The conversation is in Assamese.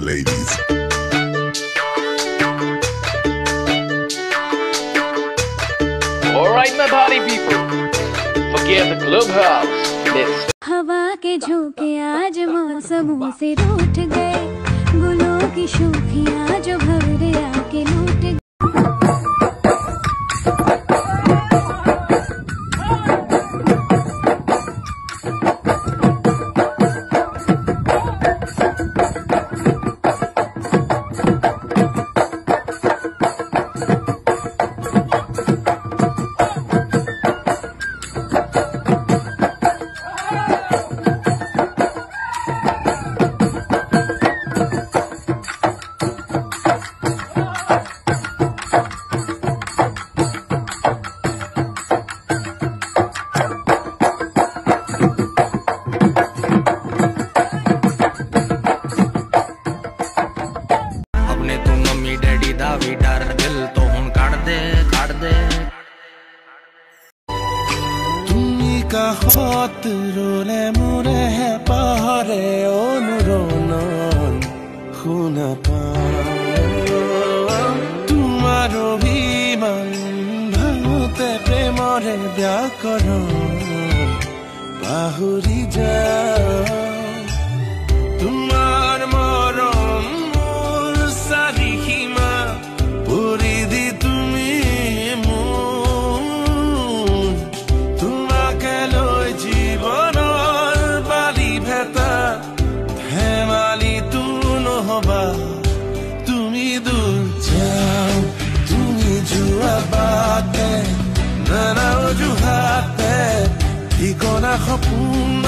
ladies. Alright my party people, forget the clubhouse, let's हवा के झोंके आज मौसमों से रूठ गए, गुलों की शोखियाँ जो भंवरे आके लूट गए। भी डर दिल तो हुन काट दे তুমি কাষত ৰলে মোৰে পাহৰে অনুৰণন শুনা পাওঁ তোমাৰ অভিমান ভাঙোতে প্ৰেমৰে ব্যাকৰণ পাহৰি যাওঁ তোমাৰ মৰম মোৰ চাৰিসীমা পুৰি দি তুমি মোৰ তোমাকে লৈ জীৱনৰ বালি ভেটা ধেমালি তু নহবা তুমি দূৰ যাও তুমি যোৱা বাটে নানা অজুহাতে ঠিকনা সপোন